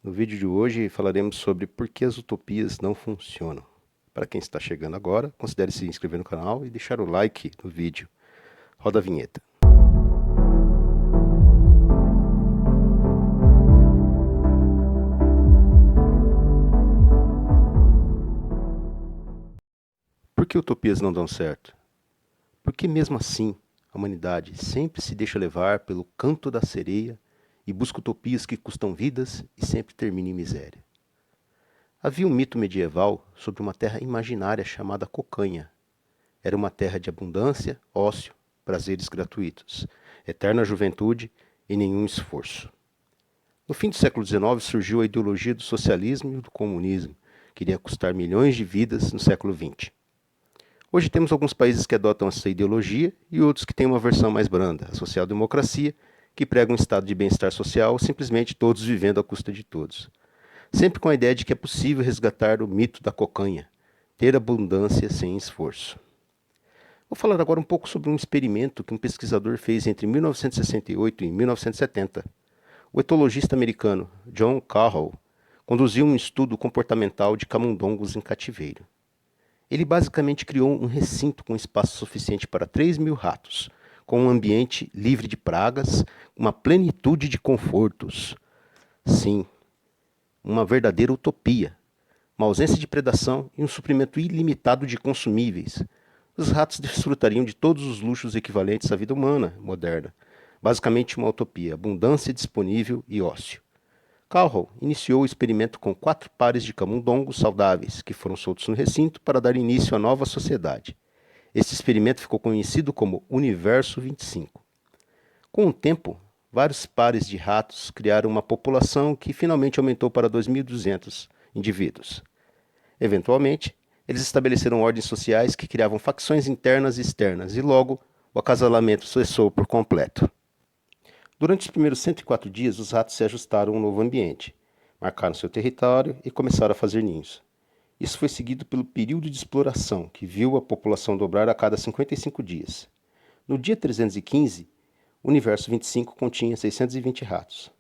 No vídeo de hoje falaremos sobre por que as utopias não funcionam. Para quem está chegando agora, considere se inscrever no canal e deixar o like no vídeo. Roda a vinheta. Por que utopias não dão certo? Porque mesmo assim, a humanidade sempre se deixa levar pelo canto da sereia e busca utopias que custam vidas e sempre terminam em miséria. Havia um mito medieval sobre uma terra imaginária chamada Cocanha. Era uma terra de abundância, ócio, prazeres gratuitos, eterna juventude e nenhum esforço. No fim do século XIX surgiu a ideologia do socialismo e do comunismo, que iria custar milhões de vidas no século XX. Hoje temos alguns países que adotam essa ideologia e outros que têm uma versão mais branda, a social-democracia, que prega um estado de bem-estar social, simplesmente todos vivendo à custa de todos. Sempre com a ideia de que é possível resgatar o mito da cocanha, ter abundância sem esforço. Vou falar agora um pouco sobre um experimento que um pesquisador fez entre 1968 e 1970. O etologista americano John Carroll conduziu um estudo comportamental de camundongos em cativeiro. Ele basicamente criou um recinto com espaço suficiente para 3.000 ratos, com um ambiente livre de pragas, uma plenitude de confortos. Sim, uma verdadeira utopia. Uma ausência de predação e um suprimento ilimitado de consumíveis. Os ratos desfrutariam de todos os luxos equivalentes à vida humana moderna. Basicamente uma utopia, abundância disponível e ócio. Carroll iniciou o experimento com 4 pares de camundongos saudáveis, que foram soltos no recinto para dar início à nova sociedade. Este experimento ficou conhecido como Universo 25. Com o tempo, vários pares de ratos criaram uma população que finalmente aumentou para 2.200 indivíduos. Eventualmente, eles estabeleceram ordens sociais que criavam facções internas e externas, e logo o acasalamento cessou por completo. Durante os primeiros 104 dias, os ratos se ajustaram a um novo ambiente, marcaram seu território e começaram a fazer ninhos. Isso foi seguido pelo período de exploração, que viu a população dobrar a cada 55 dias. No dia 315, o Universo 25 continha 620 ratos.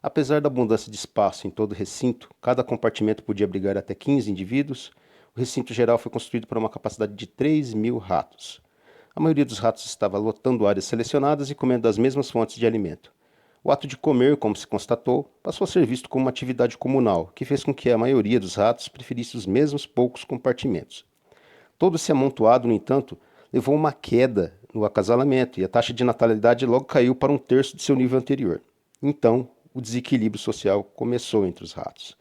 Apesar da abundância de espaço em todo o recinto, cada compartimento podia abrigar até 15 indivíduos, o recinto geral foi construído para uma capacidade de 3.000 ratos. A maioria dos ratos estava lotando áreas selecionadas e comendo das mesmas fontes de alimento. O ato de comer, como se constatou, passou a ser visto como uma atividade comunal, que fez com que a maioria dos ratos preferisse os mesmos poucos compartimentos. Todo esse amontoado, no entanto, levou a uma queda no acasalamento e a taxa de natalidade logo caiu para 1/3 de seu nível anterior. Então, o desequilíbrio social começou entre os ratos.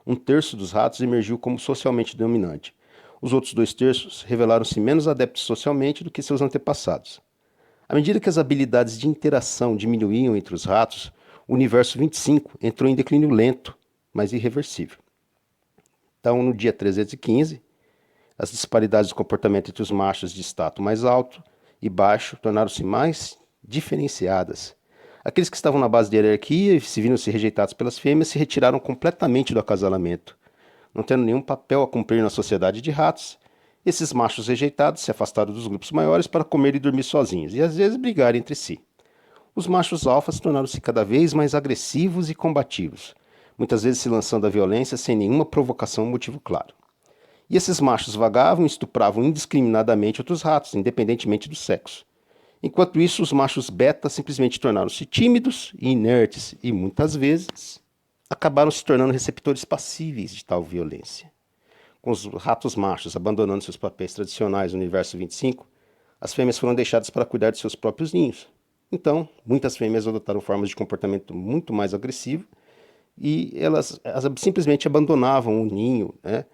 1/3 dos ratos emergiu como socialmente dominante. Os outros 2/3 revelaram-se menos adeptos socialmente do que seus antepassados. À medida que as habilidades de interação diminuíam entre os ratos, o Universo 25 entrou em declínio lento, mas irreversível. Então, no dia 315, as disparidades de comportamento entre os machos de status mais alto e baixo tornaram-se mais diferenciadas. Aqueles que estavam na base da hierarquia e se viram-se rejeitados pelas fêmeas se retiraram completamente do acasalamento. Não tendo nenhum papel a cumprir na sociedade de ratos, esses machos rejeitados se afastaram dos grupos maiores para comer e dormir sozinhos, e às vezes brigar entre si. Os machos alfas tornaram-se cada vez mais agressivos e combativos, muitas vezes se lançando à violência sem nenhuma provocação ou motivo claro. E esses machos vagavam e estupravam indiscriminadamente outros ratos, independentemente do sexo. Enquanto isso, os machos beta simplesmente tornaram-se tímidos e inertes, e muitas vezes acabaram se tornando receptores passíveis de tal violência. Com os ratos machos abandonando seus papéis tradicionais no Universo 25, as fêmeas foram deixadas para cuidar de seus próprios ninhos. Então, muitas fêmeas adotaram formas de comportamento muito mais agressivo e elas simplesmente abandonavam o ninho, né?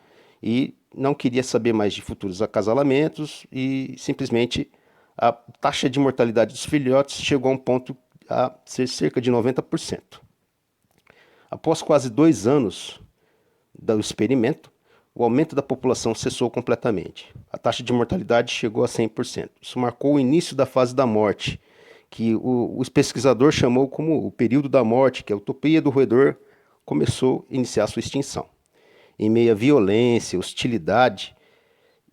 E não queria saber mais de futuros acasalamentos e simplesmente a taxa de mortalidade dos filhotes chegou a um ponto a ser cerca de 90%. Após quase 2 anos do experimento, o aumento da população cessou completamente. A taxa de mortalidade chegou a 100%. Isso marcou o início da fase da morte, que o pesquisador chamou como o período da morte, que a utopia do roedor começou a iniciar sua extinção. Em meio à violência, hostilidade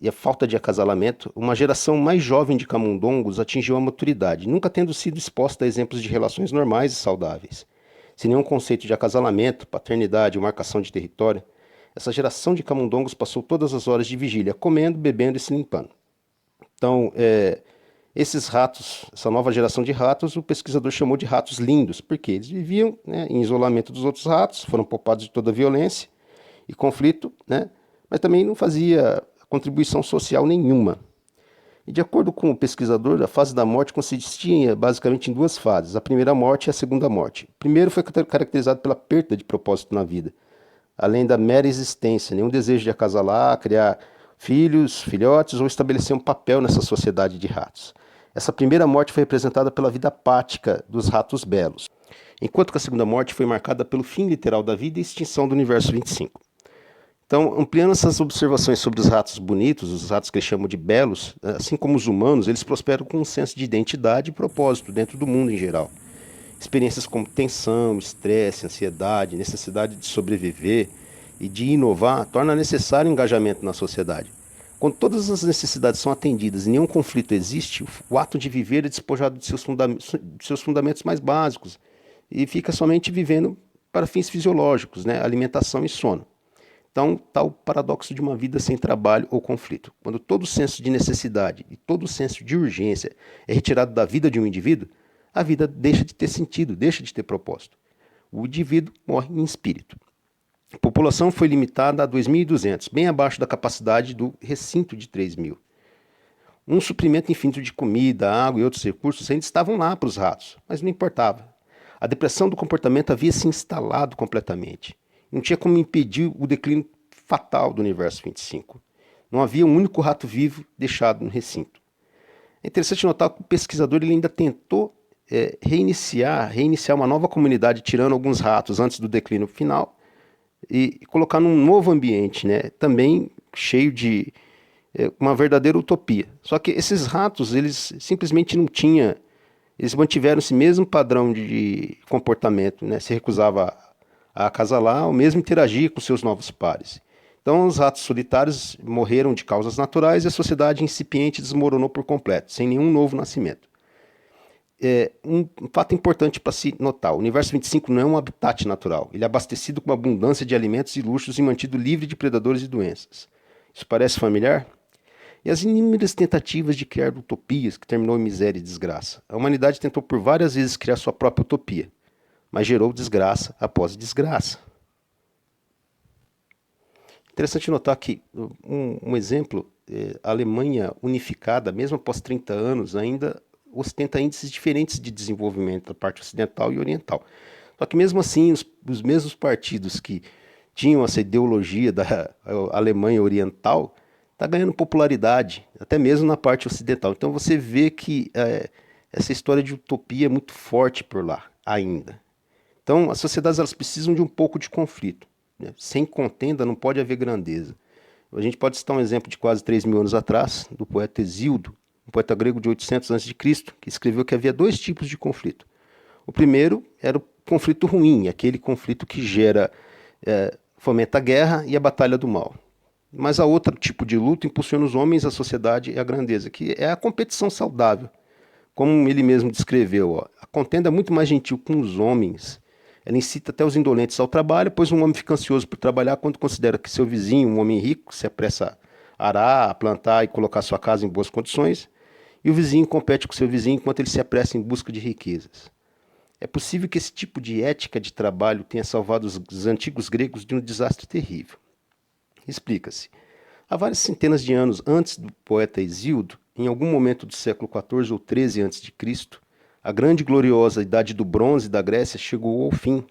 e a falta de acasalamento, uma geração mais jovem de camundongos atingiu a maturidade, nunca tendo sido exposta a exemplos de relações normais e saudáveis. sem nenhum conceito de acasalamento, paternidade ou marcação de território, essa geração de camundongos passou todas as horas de vigília comendo, bebendo e se limpando. Então, esses ratos, essa nova geração de ratos, o pesquisador chamou de ratos lindos, porque eles viviam, né, em isolamento dos outros ratos, foram poupados de toda a violência e conflito, né, mas também não fazia contribuição social nenhuma. E de acordo com o pesquisador, a fase da morte consistia basicamente em duas fases, a primeira morte e a segunda morte. O primeiro foi caracterizado pela perda de propósito na vida, além da mera existência, nenhum desejo de acasalar, criar filhos, filhotes ou estabelecer um papel nessa sociedade de ratos. Essa primeira morte foi representada pela vida apática dos ratos belos, enquanto que a segunda morte foi marcada pelo fim literal da vida e extinção do universo 25. Então, ampliando essas observações sobre os ratos bonitos, os ratos que eles chamam de belos, assim como os humanos, eles prosperam com um senso de identidade e propósito dentro do mundo em geral. Experiências como tensão, estresse, ansiedade, necessidade de sobreviver e de inovar torna necessário o engajamento na sociedade. Quando todas as necessidades são atendidas e nenhum conflito existe, o ato de viver é despojado de seus fundamentos mais básicos e fica somente vivendo para fins fisiológicos, né? Alimentação e sono. Então, está o paradoxo de uma vida sem trabalho ou conflito. Quando todo o senso de necessidade e todo o senso de urgência é retirado da vida de um indivíduo, a vida deixa de ter sentido, deixa de ter propósito. O indivíduo morre em espírito. A população foi limitada a 2.200, bem abaixo da capacidade do recinto de 3.000. Um suprimento infinito de comida, água e outros recursos ainda estavam lá para os ratos, mas não importava. A depressão do comportamento havia se instalado completamente. Não tinha como impedir o declínio fatal do universo 25. Não havia um único rato vivo deixado no recinto. É interessante notar que o pesquisador ele ainda tentou reiniciar uma nova comunidade, tirando alguns ratos antes do declínio final e colocar num novo ambiente, né, também cheio de uma verdadeira utopia. Só que esses ratos, eles simplesmente não tinham, eles mantiveram esse mesmo padrão de comportamento, né, se recusava a acasalar ou mesmo interagir com seus novos pares. Então os ratos solitários morreram de causas naturais e a sociedade incipiente desmoronou por completo, sem nenhum novo nascimento. Um fato importante para se notar, o universo 25 não é um habitat natural, ele é abastecido com uma abundância de alimentos e luxos e mantido livre de predadores e doenças. Isso parece familiar? E as inúmeras tentativas de criar utopias que terminou em miséria e desgraça. A humanidade tentou por várias vezes criar sua própria utopia, mas gerou desgraça após desgraça. Interessante notar que um exemplo, a Alemanha unificada, mesmo após 30 anos, ainda ostenta índices diferentes de desenvolvimento da parte ocidental e oriental. Só que mesmo assim, os mesmos partidos que tinham essa ideologia da Alemanha oriental está ganhando popularidade, até mesmo na parte ocidental. Então você vê que essa história de utopia é muito forte por lá ainda. Então as sociedades elas precisam de um pouco de conflito, né? Sem contenda não pode haver grandeza. A gente pode citar um exemplo de quase 3.000 anos atrás, do poeta Hesíodo, um poeta grego de 800 a.C., que escreveu que havia dois tipos de conflito. O primeiro era o conflito ruim, aquele conflito que fomenta a guerra e a batalha do mal. Mas a outro tipo de luta impulsiona os homens, a sociedade e a grandeza, que é a competição saudável. Como ele mesmo descreveu, a contenda é muito mais gentil com os homens. Ela incita até os indolentes ao trabalho, pois um homem fica ansioso por trabalhar quando considera que seu vizinho, um homem rico, se apressa a arar, a plantar e colocar sua casa em boas condições, e o vizinho compete com seu vizinho enquanto ele se apressa em busca de riquezas. É possível que esse tipo de ética de trabalho tenha salvado os antigos gregos de um desastre terrível. Explica-se. Há várias centenas de anos antes do poeta Hesíodo, em algum momento do século XIV ou XIII a.C., a grande e gloriosa Idade do Bronze da Grécia chegou ao fim.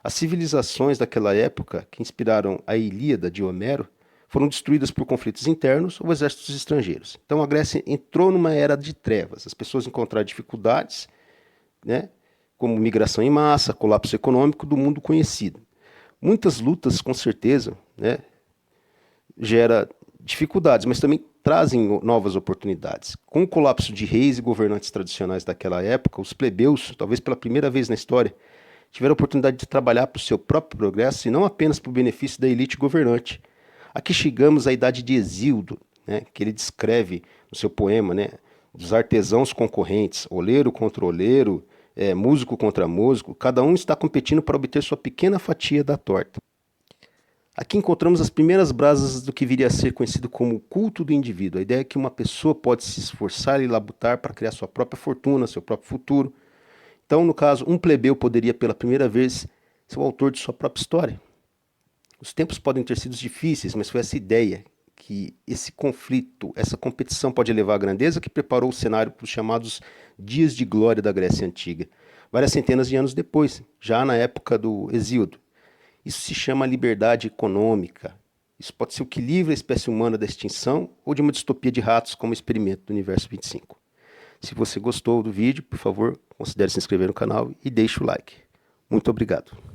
As civilizações daquela época, que inspiraram a Ilíada de Homero, foram destruídas por conflitos internos ou exércitos estrangeiros. Então a Grécia entrou numa era de trevas. As pessoas encontraram dificuldades, né, como migração em massa, colapso econômico do mundo conhecido. Muitas lutas, com certeza, né, gera dificuldades, mas também trazem novas oportunidades. Com o colapso de reis e governantes tradicionais daquela época, os plebeus, talvez pela primeira vez na história, tiveram a oportunidade de trabalhar para o seu próprio progresso e não apenas para o benefício da elite governante. Aqui chegamos à idade de Hesíodo, né, que ele descreve no seu poema, né, dos artesãos concorrentes, oleiro contra oleiro, músico contra músico, cada um está competindo para obter sua pequena fatia da torta. Aqui encontramos as primeiras brasas do que viria a ser conhecido como o culto do indivíduo. A ideia é que uma pessoa pode se esforçar e labutar para criar sua própria fortuna, seu próprio futuro. Então, no caso, um plebeu poderia pela primeira vez ser o autor de sua própria história. Os tempos podem ter sido difíceis, mas foi essa ideia que esse conflito, essa competição pode levar à grandeza que preparou o cenário para os chamados dias de glória da Grécia Antiga, várias centenas de anos depois, já na época do Hesíodo. Isso se chama liberdade econômica. Isso pode ser o que livra a espécie humana da extinção ou de uma distopia de ratos como o experimento do Universo 25. Se você gostou do vídeo, por favor, considere se inscrever no canal e deixe o like. Muito obrigado.